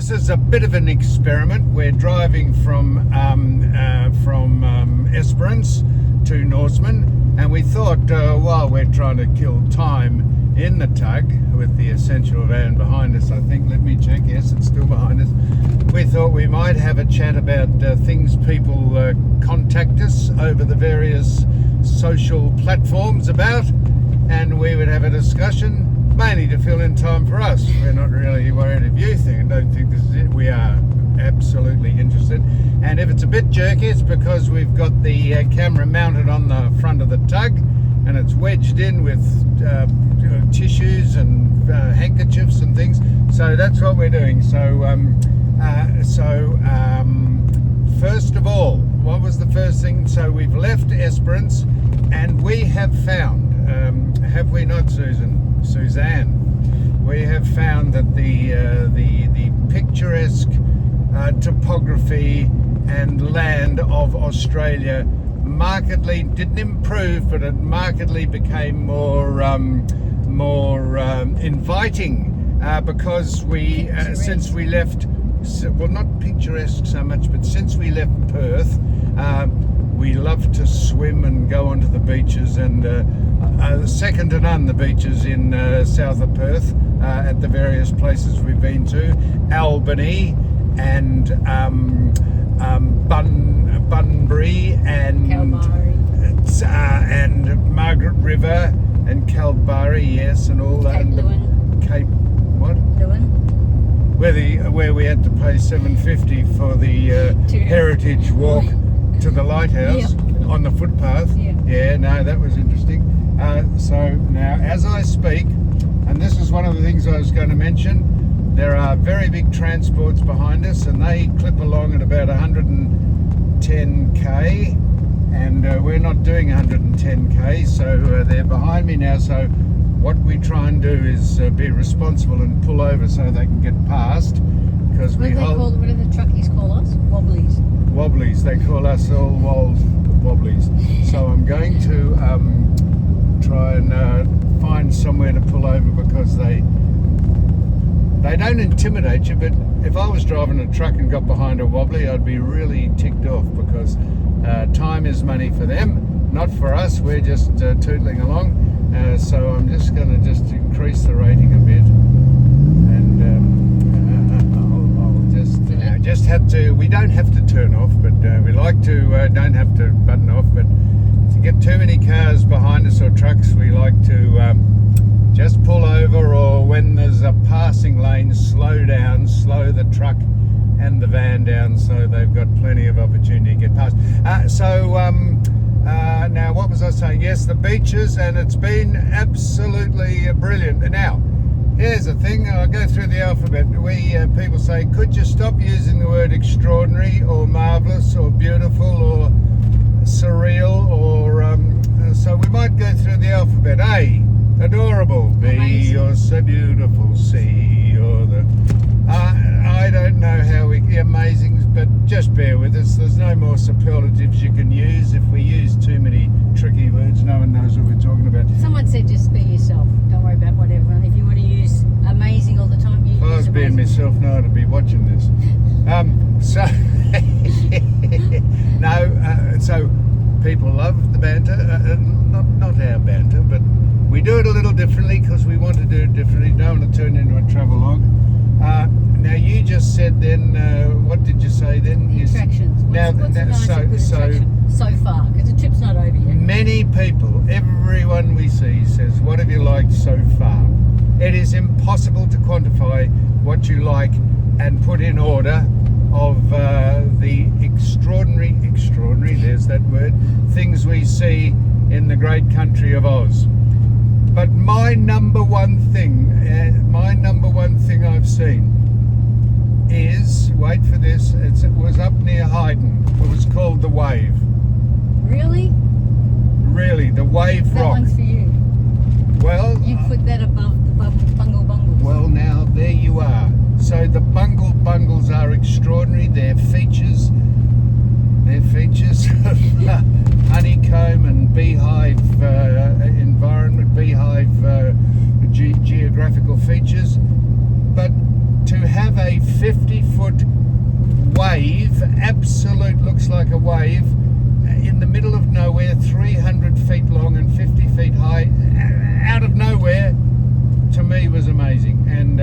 this is a bit of an experiment. We're driving from Esperance to Norseman, and we thought while we're trying to kill time in the tug with the essential van behind us, I think, let me check, yes, it's still behind us, we thought we might have a chat about things people contact us over the various social platforms about, and we would have a discussion mainly to fill in time for us. We're not really worried if you think, I don't think this is it. We are absolutely interested, and if it's a bit jerky, it's because we've got the camera mounted on the front of the tug, and it's wedged in with tissues and handkerchiefs and things. So that's what we're doing. So first of all, what was the first thing? So we've left Esperance, and we have found, have we not, Suzanne? We have found that the picturesque topography and land of Australia markedly didn't improve, but it markedly became more inviting because we since we left, well, not picturesque so much, but since we left Perth, we love to swim and go onto the beaches, and second to none the beaches in south of Perth, at the various places we've been to, Albany and Bunbury and Margaret River and Kalbarri, yes, and all that. Cape what? Lewin. Where we had to pay $7.50 for the heritage walk to the lighthouse on the footpath. Yeah, no, that was interesting. So now, as I speak, and this is one of the things I was going to mention, there are very big transports behind us, and they clip along at about 110k, and we're not doing 110k, so they're behind me now. So what we try and do is be responsible and pull over so they can get past, because what do the truckies call us? Wobblies. They call us all wobblies. So I'm going to try and find somewhere to pull over, because they don't intimidate you, but if I was driving a truck and got behind a wobbly, I'd be really ticked off, because time is money for them, not for us. We're just tootling along. So I'm just going to increase the rating a bit, and I'll just have to. We don't have to turn off, but we like to. Don't have to button off, but to get too many cars behind us or trucks, we like to just pull over, or when there's a passing lane, slow down, slow the truck and the van down, so they've got plenty of opportunity to get past. Now, what was I saying? Yes, the beaches, and it's been absolutely brilliant. Now, here's the thing, I'll go through the alphabet. People say, could you stop using the word extraordinary or marvellous or beautiful or surreal, or so we might go through the alphabet. A, adorable. B, amazing. You're so beautiful. C, you're the... I don't know how amazing, but just bear with us. There's no more superlatives you can use. If we use too many tricky words, no one knows what we're talking about. Someone said just be yourself. Don't worry about whatever. And if you want to use amazing all the time, you use amazing. If I was being myself now, I'd be watching this. So people love the banter. Not our banter, but we do it a little differently because we want to do it differently. Don't want to turn into a travelogue. Now you just said then, what did you say then? The attractions. So far, because the trip's not over yet. Many people, everyone we see says, what have you liked so far? It is impossible to quantify what you like and put in order of the extraordinary, there's that word, things we see in the great country of Oz. But my number one thing I've seen is, wait for this, it was up near Hayden. It was called the Wave. Really? Really, the Wave that Rock. That one's for you. Well, you put that above the Bungle Bungles. Well, now there you are. So the Bungle Bungles are extraordinary. Their features of honeycomb and beehive environment, beehive geographical features. But to have have a 50-foot wave, absolute, looks like a wave, in the middle of nowhere, 300 feet long and 50 feet high, out of nowhere, to me was amazing. And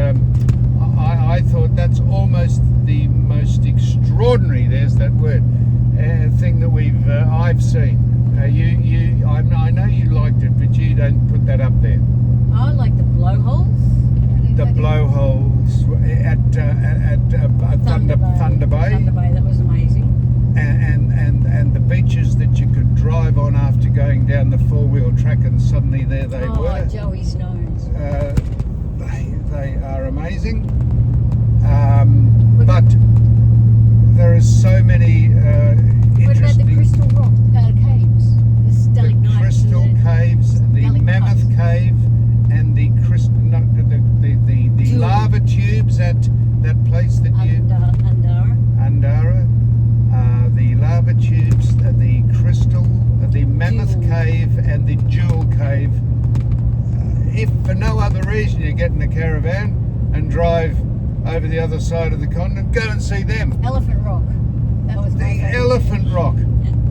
I thought that's almost the most extraordinary, there's that word, thing that I've seen. I know you liked it, but you don't put that up there. I like the blowholes. The blowholes at Thunder Bay. Thunder Bay, that was amazing. And the beaches that you could drive on after going down the four-wheel track, and suddenly there they were. Oh, Joey Snows. They are amazing. But there is so many What about the interesting... Crystal Rock caves? The stalagmites. The Crystal Caves, the Mammoth Cave, and the lava tubes at that place that you... Andara. The lava tubes, the Crystal, the Mammoth Cave, and the Jewel Cave. If for no other reason you get in a caravan and drive over the other side of the continent, go and see them. Elephant Rock. That was my The favourite. Elephant Rock.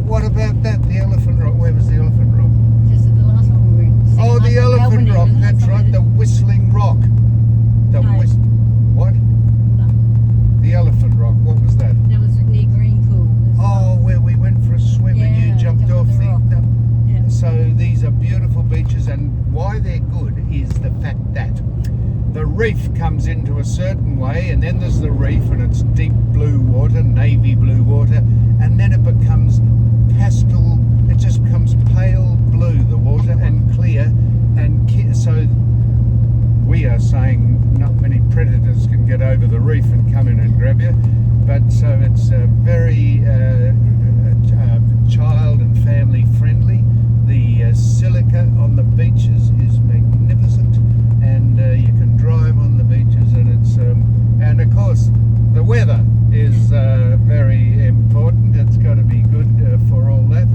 What about that? The Elephant Rock. Where was the Elephant Rock? Just the last one we were in. Oh, the Elephant Rock. That's right. The Whistling Rock. The No. What? No, The Elephant Rock. What was that? that was near Greenpool. Oh, where we went for a swim and you Yeah, jumped off the... rock. Yeah. So these are beautiful beaches, and why they're good is the fact that the reef comes into a certain way, and then there's the reef, and it's deep blue water, navy blue water, and then it becomes pastel, it just becomes pale blue, the water, and clear, and so we are saying not many predators can get over the reef and come in and grab you, but so it's very child and family friendly. The silica on the beaches is magnificent, and you can drive on the beaches, and it's and of course the weather is very important. It's got to be good for all that.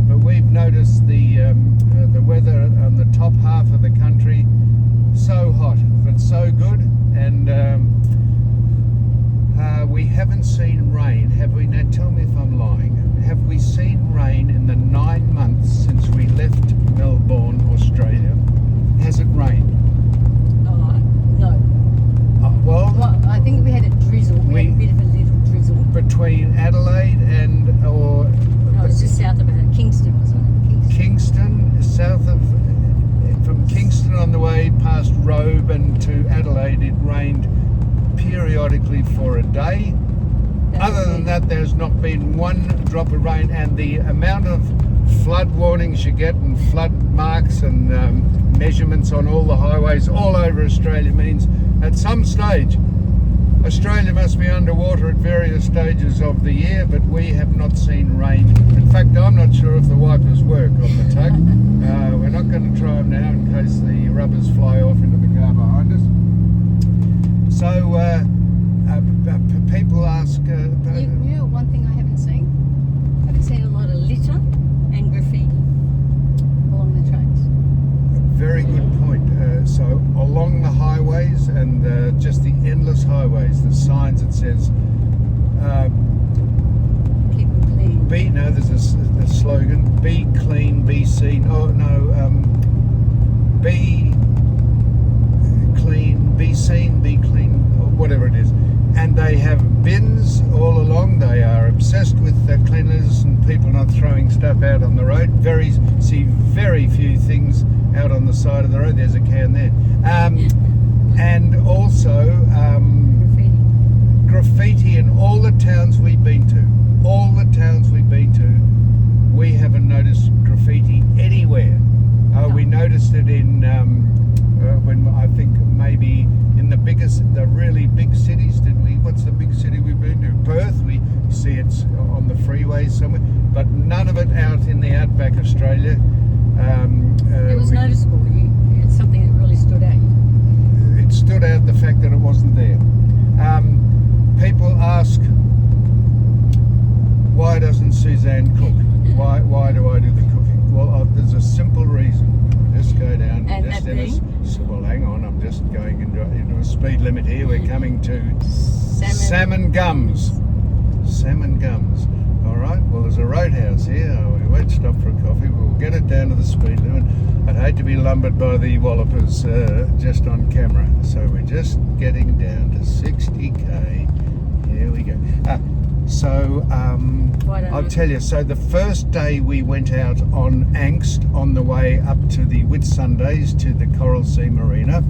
But we've noticed the weather on the top half of the country so hot, but so good, and we haven't seen rain, have we? Now tell me if I'm lying. Have we seen rain in the 9 months since we left Melbourne, Australia? Has it rained? No. Well, I think we had a drizzle. We had a bit of a little drizzle. Between Adelaide and No, it was just south of Kingston, wasn't it? Kingston, south of, from Kingston on the way past Robe and to Adelaide, it rained periodically for a day. Other than that, there's not been one drop of rain, and the amount of flood warnings you get and flood marks and measurements on all the highways all over Australia means at some stage Australia must be underwater at various stages of the year, but we have not seen rain. In fact, I'm not sure if the wipers work on the tug. We're not going to try them now in case the rubbers fly off into the car behind us. So people ask... you know one thing I haven't seen? I haven't seen a lot of litter and graffiti along the tracks. Very good point. So along the highways and just the endless highways, the signs that says Keep them clean. there's a slogan, be clean, be seen. Oh no, be clean, be seen, be clean, or whatever it is. And they have bins all along. They are obsessed with cleanliness and people not throwing stuff out on the road. See very few things out on the side of the road. There's a can there. And also graffiti in all the towns we've been to. All the towns we've been to, we haven't noticed graffiti anywhere. We noticed it in when I think maybe in the really big cities, did we? What's the big city we've been to? Perth. We see it on the freeways somewhere, but none of it out in the outback Australia. It was noticeable. It's something that really stood out. It stood out the fact that it wasn't there. People ask, why doesn't Suzanne cook? Why do I do the cooking? Well, there's a simple reason. Just go down. And just well, hang on, I'm just going into a speed limit here. We're coming to Salmon Gums. Salmon Gums. All right, well, there's a roadhouse here. We won't stop for a coffee. We'll get it down to the speed limit. I'd hate to be lumbered by the wallopers just on camera. So we're just getting down to 60k. Here we go. I'll tell you, so the first day we went out on Angst on the way up to the Whitsundays to the Coral Sea Marina.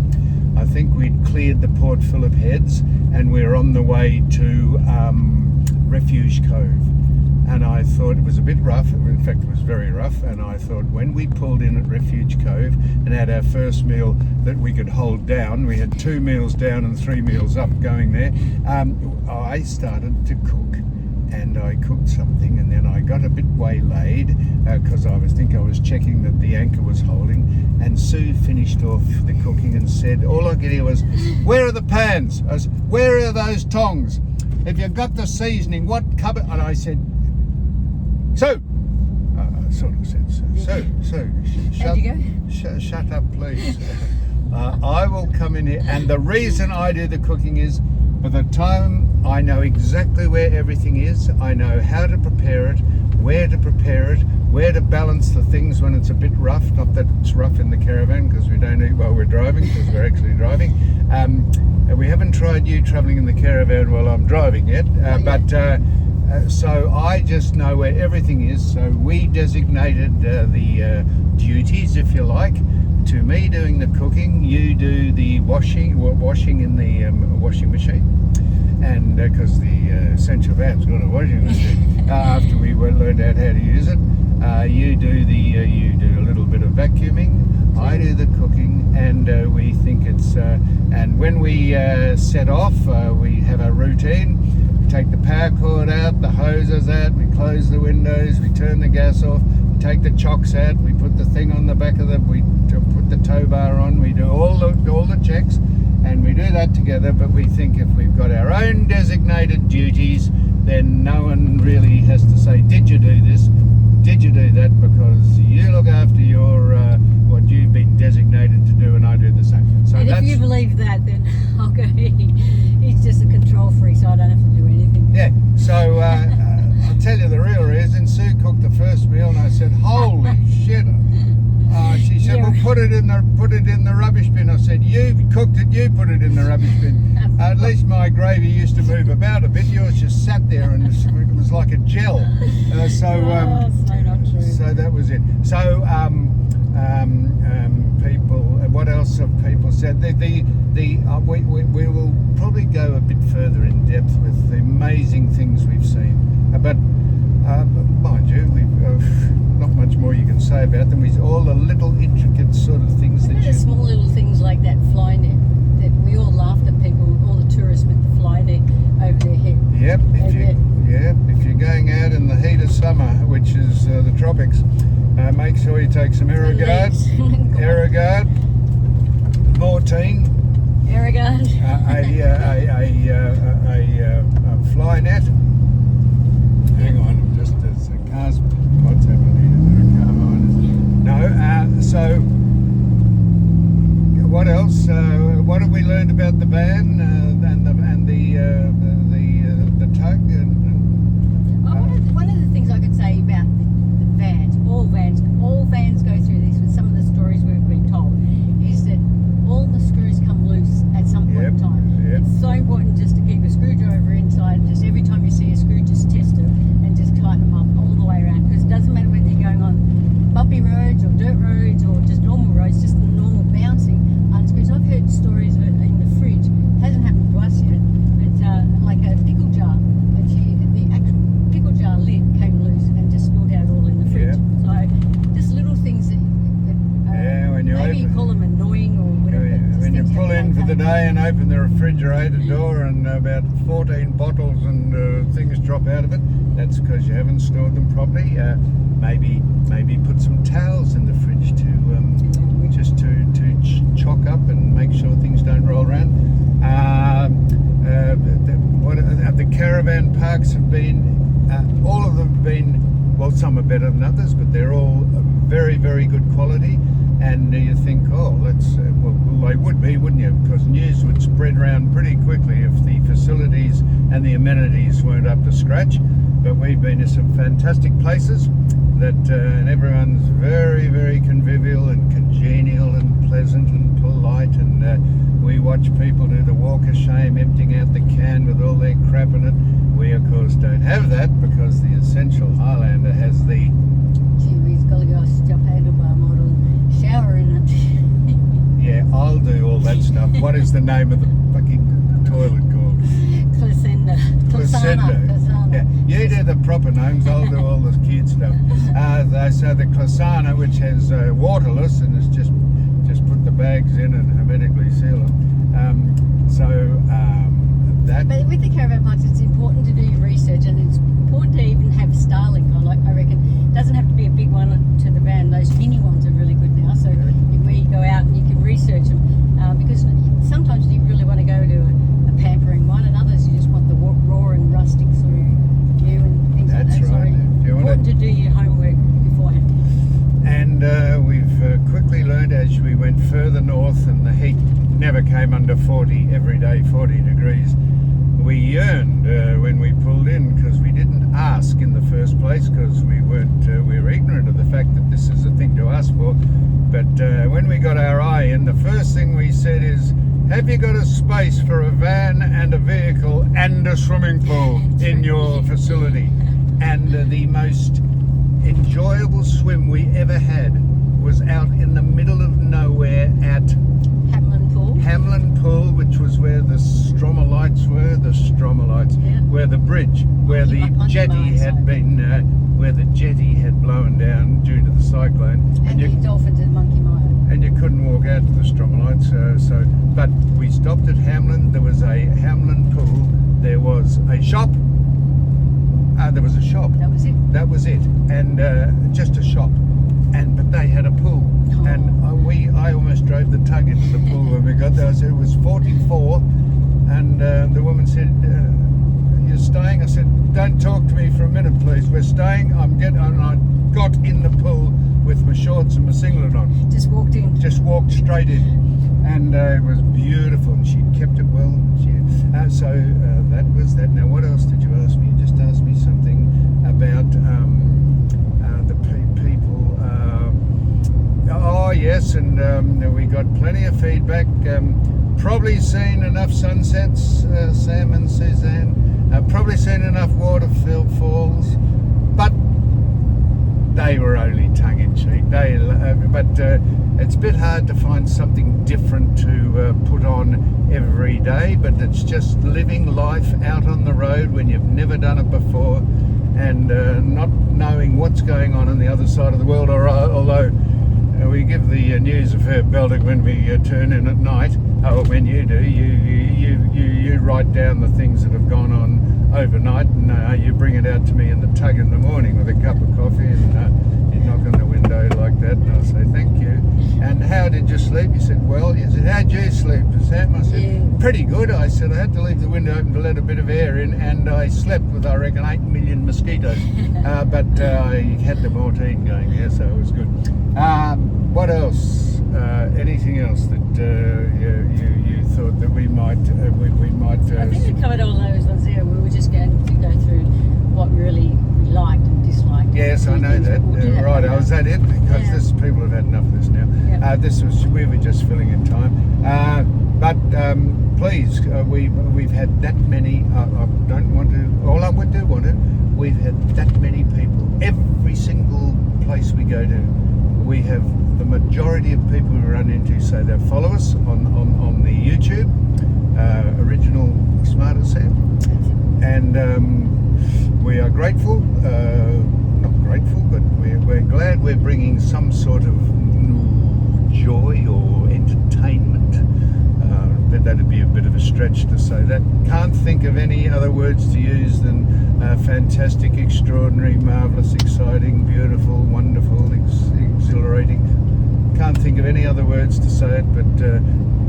I think we'd cleared the Port Phillip Heads and we're on the way to Refuge Cove. And I thought it was a bit rough. In fact, it was very rough. And I thought when we pulled in at Refuge Cove and had our first meal that we could hold down, we had 2 meals down and 3 meals up going there, I started to cook. And I cooked something, and then I got a bit waylaid because I was checking that the anchor was holding. And Sue finished off the cooking and said, all I could hear was, "Where are the pans? I was, where are those tongs? If you've got the seasoning, what cupboard?" And I said, "Sue," I sort of said, "Sue, shut up, please. I will come in here." And the reason I do the cooking is, by the time I know exactly where everything is, I know how to prepare it, where to prepare it, where to balance the things when it's a bit rough. Not that it's rough in the caravan because we don't eat while we're driving, because we're actually driving. We haven't tried you travelling in the caravan while I'm driving yet, so I just know where everything is. So we designated the duties, if you like, to me doing the cooking. You do the washing in the washing machine, and because the essential van's got a washing machine after we learned out how to use it. You do a little bit of vacuuming. I do the cooking, and we think it's. And when we set off, we have a routine. We take the power cord out, the hoses out, we close the windows, we turn the gas off, we take the chocks out, we put the thing on the back of we put the tow bar on, we do all the checks, and we do that together. But we think if we've got our own designated duties, then no one really has to say, "Did you do this? Did you do that?" Because you look after your what you've been designated to do, and I do the same. So and if you believe that, then he's just a control freak, so I don't have to do anything. Yeah. So I'll tell you the real reason. Sue cooked the first meal, and I said, "Holy shit!" She said, "Well, put it in the rubbish bin." I said, "You cooked it. You put it in the rubbish bin." At least my gravy used to move about a bit. Yours just sat there, and it was like a gel. So not true. So that was it. So people. What else have people said? We will probably go a bit further in depth with the amazing things we've seen. But mind you, we've not much more you can say about them. All the little intricate sort of things the small little things like that fly net that we all laughed at people, all the tourists with the fly net over their head. Yep. If you're going out in the heat of summer, which is the tropics, make sure you take some Aerogard, Mortine, Aerogard, a fly net. Hang on, just as cars. What's happening? Car miners. No. So what else? What have we learned about the van and the tug? One of the things I could say about the vans, all vans go through this. With some of the stories we've been told, is that all the screws come loose at some point in time. Yep. It's so important just to keep a screwdriver inside. Just every time you see a screw, just test it and just tighten them up all the way around. Because it doesn't matter whether you're going on bumpy roads or dirt roads or just normal roads, just the normal bouncing unscrews. I've heard stories of it in the fridge. Hasn't happened to us yet, but like a pickle jar. The actual pickle jar lid came loose and just spilled out all in the fridge. Yep. So just little things that when you maybe you call them annoying or whatever. When you pull in for the day and open the refrigerator door and about 14 bottles and things drop out of it, that's because you haven't stored them properly. Maybe put some towels in the fridge to just to chock up and make sure things don't roll around. The caravan parks have been, all of them have been, well, some are better than others, but they're all very, very good quality. And you think, oh, well, they would be, wouldn't you? Because news would spread around pretty quickly if the facilities and the amenities weren't up to scratch. But we've been to some fantastic places and everyone's very, very convivial and congenial and pleasant and polite. And we watch people do the walk of shame, emptying out the can with all their crap in it. We, of course, don't have that because the Essential Highlander has the... Gee, we've got to go jump out of our model, shower in it. Yeah, I'll do all that stuff. What is the name of the fucking toilet called? Placenta. Yeah, you do the proper names, I'll do all the cute stuff. So the Clasana, which has waterless, and it's just put the bags in and hermetically seal them. That. But with the caravan parks, it's important to do your research, and it's important to even have Starlink. I reckon it doesn't have to be a big one to the van. Those mini ones are really good now. So where you go out and you can research them, because sometimes you really want to go to a pampering one, and others you just want the raw and rustic sort of view and things like that. That's right. So important to do your homework beforehand. And we've quickly learned as we went further north, and the heat never came under 40 every day, 40 degrees. We yearned when we pulled in because we didn't ask in the first place because we were ignorant of the fact that this is a thing to ask for. But when we got our eye in, the first thing we said is, have you got a space for a van and a vehicle and a swimming pool in your facility? And the most enjoyable swim we ever had was out in the middle of nowhere at Hamlin Pool, which was where the Stromolites were, where the bridge, where the jetty had been, where the jetty had blown down due to the cyclone. And the dolphins at Monkey Mile. And you couldn't walk out to the Stromolites, but we stopped at Hamlin. There was a Hamlin Pool. There was a shop. There was a shop. That was it. That was it, and just a shop. But they had a pool, and I almost drove the tug into the pool when we got there. I said it was 44, and the woman said, "You're staying?" I said, "Don't talk to me for a minute, please. We're staying." And I got in the pool with my shorts and my singlet on. Just walked in. Just walked straight in, and it was beautiful. And she kept it well. That was that. Now, what else did you ask me? You just asked me something about the people. Oh yes, and we got plenty of feedback. Probably seen enough sunsets, Sam and Suzanne. Probably seen enough waterfall falls, but they were only tongue-in-cheek. It's a bit hard to find something different to put on every day. But it's just living life out on the road when you've never done it before, and not knowing what's going on the other side of the world. Although we give the news a fair belting when we turn in at night. Oh, when you do, you write down the things that have gone on overnight, and you bring it out to me in the tug in the morning with a cup of coffee, and you knock on the window like that, and I'll say thank you. And how did you sleep? You said, well. You said, how'd you sleep, Sam? I said, pretty good. I said, I had to leave the window open to let a bit of air in, and I slept with, I reckon, 8 million mosquitoes. But I had the morphine going, yeah, so it was good. What else? Anything else that you thought that we might? I think we covered all those ones there. We were just going to go through what really we liked and disliked. Yes, I know that. Right, was that it? Because people have had enough of this now. Yeah. We were just filling in time. But please, we've had that many. I don't want to. All I do want to. We've had that many people. Every single place we go to, we have the majority of people we run into say they follow us on the YouTube, original Smarter Sam, and we are grateful. Not grateful, but we're glad we're bringing some sort of joy or entertainment. But that'd be a bit of a stretch to say that. Can't think of any other words to use than fantastic, extraordinary, marvellous, exciting, beautiful, wonderful, exhilarating. Can't think of any other words to say it, but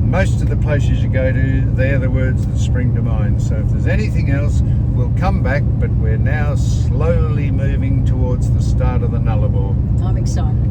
most of the places you go to, they're the words that spring to mind. So if there's anything else, we'll come back, but we're now slowly moving towards the start of the Nullarbor. I'm excited.